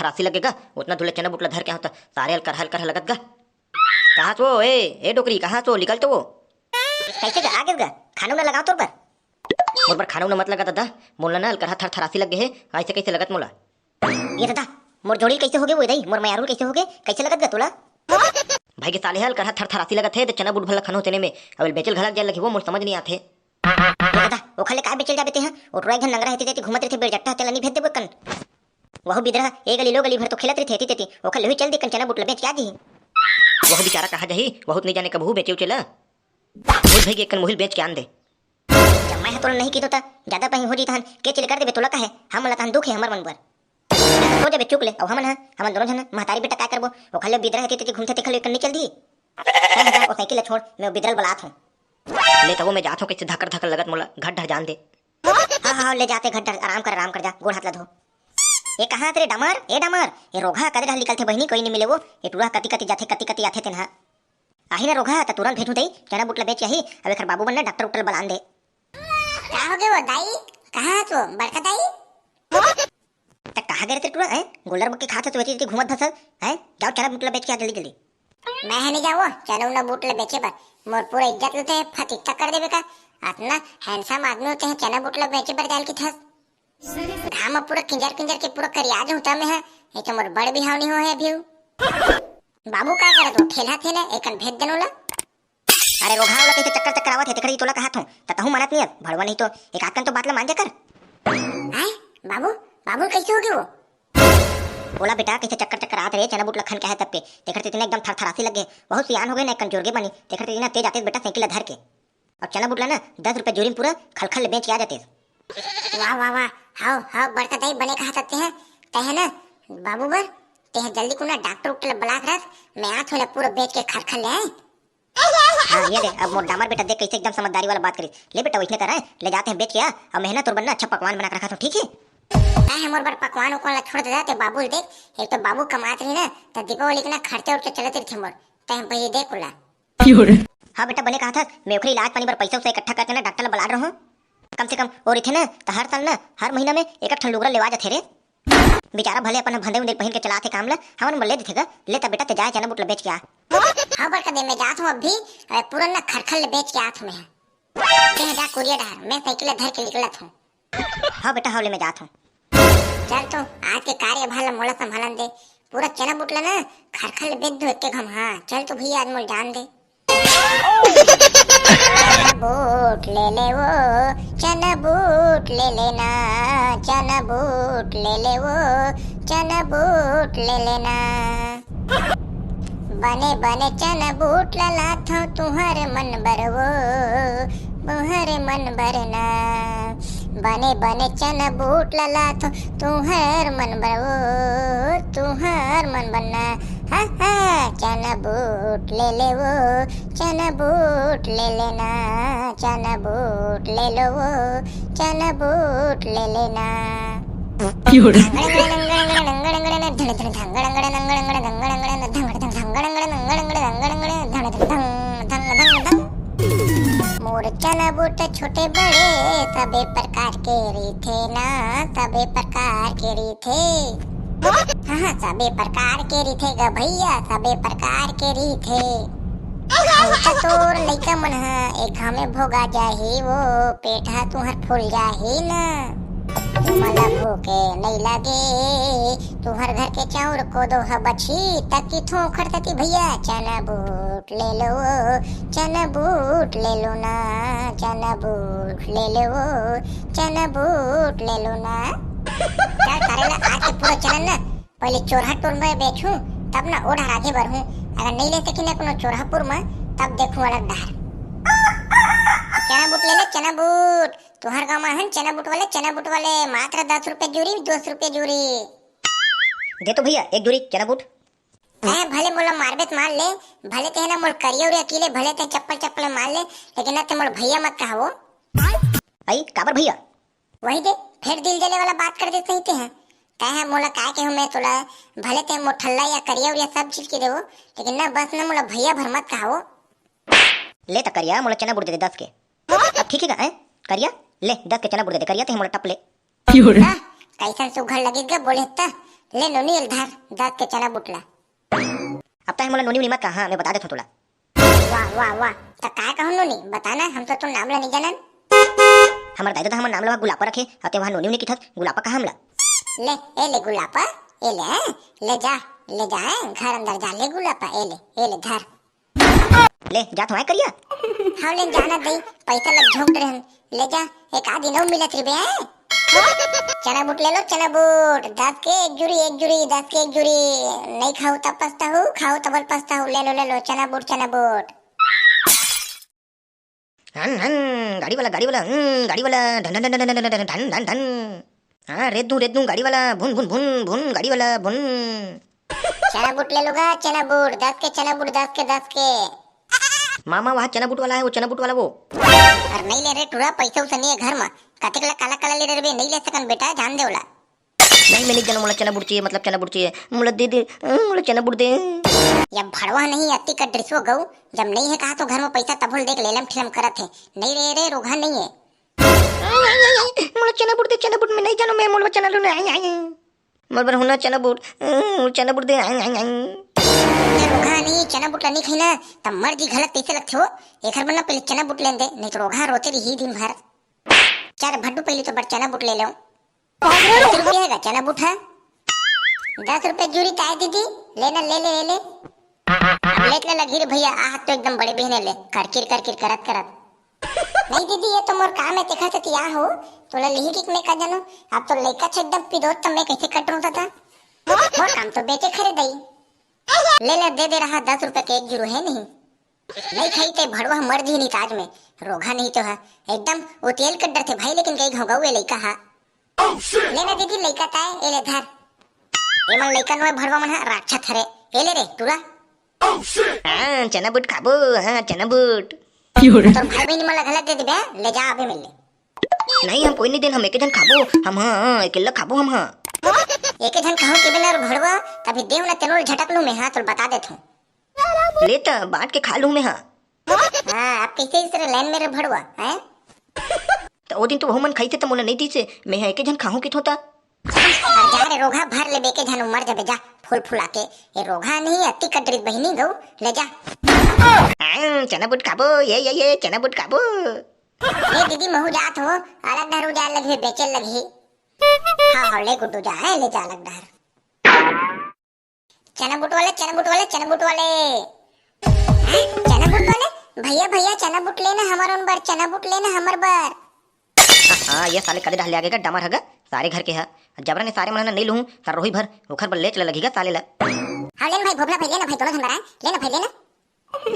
थरथरासी लगेगा उतना दूल्हे चना बुटला धर के होता सारे हल कर लगत गा। कहाँ तो ए डोकरी कहाँ तो निकल तो वो कैसे गा आगे गा खानू ना लगाओ तोर पर मोर पर खानू न मत लगा दादा मोला ना हल थरथरासी लगे है ऐसे कैसे लगत मोला ये दादा मोर जोड़ी कैसे हो गए वो दई मोर मयारू कैसे हो गए कैसे लगत गा तोला भाई के साले हल थरथरासी लगत है तो चना बुट भला खनो तेने में अब बेचल घलक जाए लगे वो मोर समझ नहीं आते। ये दादा ओ खले काय बेचल जाबे ते हैं और रोय घन नंगरा हेती तेती घुमत रथे बेड़जट्टा तेला नहीं भेज देबो कन वह बिदरा ए गली लो गली भर तो खेलत रथे हेती तेती ओ खले चल दे कन चना बुट बेच क्या दी वह बेचारा कहा जाही बहुत नहीं जाने कबहू बेचे उचेला मुझ भाई के कन मुहिल बेच के आन दे जब मैं तोला नहीं की तो ज्यादा पही हो जी तहन के चल कर देबे तोला काहे हम ला तहन दुख है हमर मन पर हो जाबे चुक ले अब हमन दोनों जन महतारी बेटा काय करबो ओ खले बिदरा हेती तेती घूमते ते खले कन नहीं चल दी ओ साइकिल छोड़ मैं बिदरल बलात हूं ले तब मैं जात हूँ कैसे धक्कर लगत मोला घट ढर जान दे। हाँ ले जाते घट आराम कर जा गोड़ हाथ ला धो ये कहाँ तेरे डमर ये रोघा कदे ढल निकलते बहनी कोई नहीं मिले वो ये टूरा कति जाते कति आते तेन आही ना रोघा त तुरंत भेजू दई चना बुटला बेच आही अब एकर बाबू बनना डॉक्टर उक्टर बलान दे का हो गए वो दाई कहाँ तो बड़का दाई त कहाँ गए रे टूरा है गोलर बक्के खाते तो वेची घूमत धसल है जाओ चना बुटला बेच के आ जल्दी मैं नहीं जाओ चना उना बुटला बेचे पर मोर पूरा इज्जत लेते हैं फटिट्टा कर देबे का अपना हैंडसम आदमी होते हैं चना बुटला बेचे पर डाल के थस घाम पूरा किंजर के पूरा करियाज होता में है ये तो मोर बड़ बिहावनी हो है अभी बाबू का करे तो ठेला थेला एकन भेज देनोला अरे रोघा वाला कैसे चक्कर आवत है तेखड़ी तोला कहत हूं त कहूं मानत नहीं भड़वा नहीं तो एक आकन तो बात ला मान जा कर हाय बाबू कैसे हो गए वो बोला बेटा कैसे चक्कर आत रहे चना बुट लखन क्या है तब पे देखते इतने एकदम थरथरासी लगे बहुत सियान हो गए ना कमजोर के बनी देखते इतना तेज आते बेटा साइकिल धर के और चना बुटला ना 10 रुपए जोरी पूरा खलखल बेच के आ जाते वाह हाउ बड़का दाई बने कहा सकते हैं तहे ना बाबू बर ते जल्दी को ना डॉक्टर उक्टर बुला रख मैं आ थोड़ा पूरा बेच के खलखल ले आए हां ये दे अब मोर डामर बेटा देख कैसे एकदम समझदारी वाला बात करी ले बेटा वैसे कर ले जाते हैं बेच के अब मेहनत और बनना अच्छा पकवान बना के रखा तो ठीक है नहीं मोर बर पकवान उकवान ला छोड़ दे जाते बाबू देख एक तो बाबू कमात रही ना तो दीपावली के ना खर्चे उठ के चलते रहे मोर तह पहले देख उला हां बेटा बने कहा था मैं ओखरी इलाज पानी पर पैसा उसे इकट्ठा करके ना डॉक्टर ला बुला रहा हूं कम से कम और इथे ना तो हर साल ना हर महीना में एक ठंडुगरा लेवा जाते रे बेचारा भले अपन भंदे उंदे पहन के चलाते काम ला हमन बोले देथेगा लेता बेटा ते जाए चना बुटला बेच के आ हां बड़का दे मैं जात हूं अभी पूरा ना खरखल बेच के आत हूं मैं ते जा कुरियर डहर मैं साइकिल धर के निकलत हूं हां बेटा हां ले मैं जात हूं चल तो आज के कार्य भाला मोला संभालन दे पूरा चना बुटला ना खरखल बेच दो एक घम हां चल तो भैया आज मोल जान दे बूट ले ले वो चना बूट ले लेना चना बूट ले ले वो चना बूट ले लेना बने बने चना बूट ला था तुम्हारे मन बरवो तुम्हारे मन भरना बने बने चना बूट ला तो तुम्हार मन बरवो तुम्हार मन बनना हा चना बूट ले ले वो चना बूट ले लेना चना बूट ले लो वो चना बूट ले लेना मोर चना बूट छोटे बड़े सबे प्रकार के रीथे ना सबे प्रकार के रीथे हाँ सबे प्रकार के रीथे ग भैया सबे प्रकार के रीथे तोर लइका मन हा एक घामे भोगा जाही वो पेट हा तुहर फूल जाही ना मला भूखे नहीं लगे तुहर घर के चाउर को दो हा बची तक की थो खड़ती भैया चना बूट ले लो चना बूट ले लो ना चना बूट ले लो चना बूट ले लो ना क्या करेला आज के पूरा चलन ना पहले चोरहापुर में बेचूं तब ना ओढ़ आगे बढ़ूं अगर नहीं ले सकी ना कोनो चोरहापुर में तब देखूं अलग डहर चना बूट ले चना बूट तुहर गाँव में चना बूट वाले मात्र 10 रुपए जोड़ी 2 रुपए जोड़ी दे तो भैया एक जोड़ी चना बूट भले मोला मारबे मार ले भले ते ना मोर करिया उरिया अकेले भले ते चप्पल मार ले लेकिन ना ते मोर भैया मत कहो आई काबर भैया वही दे फिर दिल जले वाला बात कर देते ही हैं कहे मोला काय के मैं तोला भले ते मोर ठल्ला या करिया उरिया सब चीज के देवो लेकिन ना बस ना मोला भैया भर मत कहो ले त करिया मोला चना बूट दे 10 के अब ठीक है करिया ले 10 के चना बूट दे करिया ते मोला टप ले कैसन सुघर लगी ग बोले त ले नोनी धर दांत के चना बुटला। अब तक मोला नोनी उनी मत कहा, हाँ मैं बता देता हूँ तोला। वाह वाह वाह, तो काय कहूँ नोनी बताना, हम तो नाम ला नहीं जानन। हमार दादा हमर नाम ला गुलापा रखे, अते वहाँ नोनी उनी किथत गुलापा कहा हमला। ले ए ले गुलापा, ए ले हैं? ले जा घर अंदर जा, ले गुलापा ए ले धर। ले जा तो करिया। हाँ ले जाना दई, पैसा लग झोंक रहन, ले जा एक आधी नौ मिलत रे बे। चना बूट ले लो, चना बूट 10 के एक जुरी 10 के एक जुरी। नहीं खाओ तब पछताओ, खाओ तब पछताओ। ले लो चना बूट हन हन गाड़ी वाला गाड़ी वाला धन धन धन धन धन धन धन धन। हाँ रेत दूं गाड़ी वाला, भुन भुन भुन भुन गाड़ी वाला भुन। चना बूट ले लोगा, चना बूट 10 के, चना बूट 10 के। मामा वहाँ चना बूट वाला है, वो चना बूट वाला वो। अरे नहीं ले रे टूरा, पैसा उसे नहीं है घर में, कतेकला काला काला ले रे बे, नहीं ले सकन बेटा, जान दे वाला। नहीं मैं नहीं जाना, मोला चना बूट चाहिए, मतलब चना बूट चाहिए, मोला दे मोला चना बूट दे। या भड़वा नहीं अति का ड्रेसो गऊ, जब नहीं है कहा तो घर में पैसा तभुल देख लेलम ठिलम करत है। नहीं रे रोगा नहीं है। मोला चना बूट दे, चना बूट में नहीं जानो मैं, मोला चना बूट आई मोर होना चना बूट दे रोगा नहीं, चना बूट नहीं खाना तब मर्जी गलत पैसे लगते हो। एक हर बना पहले चना बूट लेन दे, नहीं तो रोगा रोते रही दिन भर। चार भड्डू पहले तो बड़ चना बूट ले लो। 10 रुपये है चना बूट है, 10 रुपये जूरी ताय दीदी, लेना ले। अब ले लगी रे भैया, आ तो एकदम बड़े बहने ले करकिर करत। नहीं दीदी ये तो मोर काम है, देखा तो या हो तोला लिही किक में का जानो। अब तो लइका छ एकदम पिदोत, तब मैं कैसे कट रहा था। मोर काम तो बेचे खरीदई। ले दे रहा 10 रुपए के एक जुरू है नहीं खाई ते भड़वा मर्जी नहीं ताज में, रोगा नहीं तो है एकदम वो तेल कट डर थे भाई, लेकिन कहीं घोगाऊ लइका हा। लेना दीदी लइका ताए, ए ले धर। ए मन लइका नो भड़वा मन हा राक्षस हरे, ए ले रे टूरा। हाँ चना बूट खाबो, हाँ चना बूट। तो भाई बहन मला गलत दे दे, ले जा अबे मिल ले। नहीं हम कोई नहीं देन, हम एक जन खाबो, हम हाँ अकेला खाबो हम। हाँ एक जन खाओ के बिना भड़वा, तभी देव ना तेनोल झटक लूं मैं, हाँ तो बता देता हूँ। ले तो बांट के खा लूं मैं। हाँ आप कैसे इस तरह लाइन मेरे भड़वा हैं? तो वो दिन तो बहुमन खाई थे तो मोला नहीं दी से, मैं एक जन खाऊं कित होता। जा रे रोगा भर ले बेके झन मर जाबे, जा फूल फुला के। ये रोगा नहीं अति कटरीत बहिनी गऊ, ले जा। चना बूट खाबो, ये चना बूट खाबो। ए दीदी महू जात हो, अलग डर जा लगी बेचे लगी। हाँ ले गुड्डू जा है, ले जा अलग डर। चना बूट वाले चना बूट वाले भैया चना बूट लेना हमार उन बार, चना बूट लेना हमार बार। हाँ ये साले कदे डाल आगे डमर हगा सारे घर के है, जबरन सारे मन नहीं लूं तार रोही भर ओखर पर ले चला लगेगा साले ला। हाँ लेना भाई भोपला भाई, लेना भाई दोनों धन बरा, लेना भाई लेना।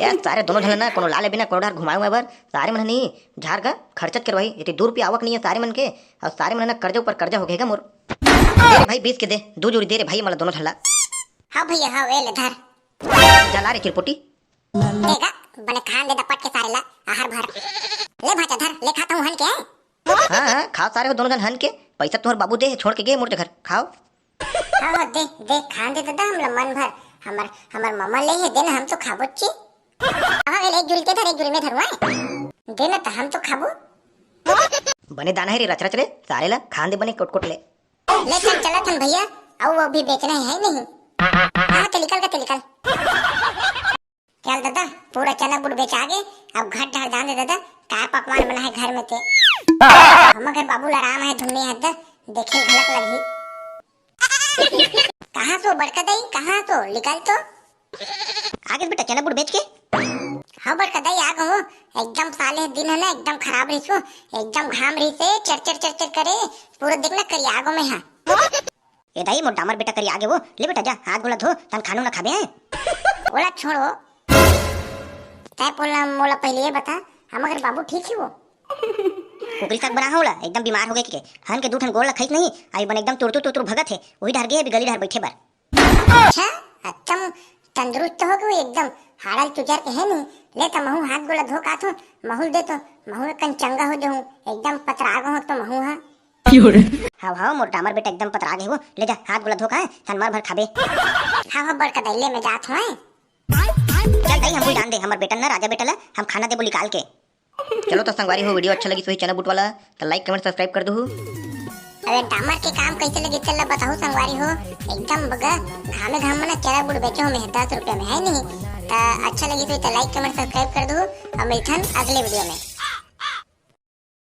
यार सारे दोनों ढल ना कोनो लाले बिना कोड़ार घुमाए हुए बर, सारे मन नहीं झार का खर्चत करवाई, इतनी 2 रुपया आवक नहीं है सारे मन के, और सारे मन ना कर्जा ऊपर कर्जा हो गएगा मोर। दे रे भाई 20 के दे, 2 जोड़ी दे रे भाई मला दोनों ढला। हाँ भैया हाँ ले धर। चला रे चिरपोटी देगा बने खान दे दपट के सारे ला आहार भर। ले भाचा धर, ले खाता हूँ हन के। हाँ खाओ सारे हो दोनों जन हन के, पैसा तुम्हारे बाबू दे छोड़ के गए मोर घर, खाओ। हाँ दे खान दे दादा, हम मन भर हमार मामा ले है, देना हम तो खाबोची। हाँ ले एक जुड़ी के धर, एक जुड़ी में धरवा देना तो हम तो खाबो। बने दाना है रे रच रे सारे ला खान दे, बने कोट ले चला थन भैया, अब वो भी बेचना है नहीं। हाँ तो निकल चल दादा, पूरा चना बूट बेच आगे, अब घर ढाल जान दे दादा, का पकवान बना है घर में ते। हम घर बाबू आराम है धुन्नी हद देखे घलक लगी। कहाँ तो बड़का दई, कहाँ तो निकल तो आगे बेटा चना बूट बेच के। हाँ बड़का दई आ गो, एकदम साले दिन है ना, एकदम खराब रही सो, एकदम घाम रही से चर करे पूरा देखना करी आगो में। हाँ ए दाई मोर डामर बेटा करी आगे वो, ले बेटा जा हाथ गोला धो, तन खानो ना खाबे हैं। बोला छोड़ो तय बोला, मोला पहले ये बता हमारे बाबू ठीक है वो? कुकरी साग बना होला एकदम बीमार हो गए के हन के 2 ठन गोड़ ला खाइस नहीं, आई बन एकदम तुरतु भगत है, वही डर गए गली डर बैठे बार। अच्छा एकदम तंदुरुस्त हो गए एकदम, हाड़ल तुजार के है नहीं। ले तो महू हाथ गोला धो का थो, महू दे तो महू कन चंगा हो जाऊं, एकदम पतरा गो तो महू। हाँ हाँ मोर डामर बेटा एकदम पतरा गए वो, ले जा हाथ गोला धो का तन मार भर खाबे। हाँ बड़का दई ले मैं जात हूं। चल दई हमको जान दे, हमर बेटा ना राजा बेटा ला हम खाना दे बोली निकाल के। चलो तो संगवारी हो, वीडियो अच्छा लगी तो चैनल बूट वाला तो लाइक कमेंट सब्सक्राइब कर दो। अबे डामर के काम कैसे लगे चल बताओ संगवारी हो। एकदम बगा घामे घाम में ना चरा बुड़ बेचो हमें 10 रुपए में है नहीं। अच्छा लगी तो लाइक कमेंट सब्सक्राइब कर दो और मिलथन अगले वीडियो में।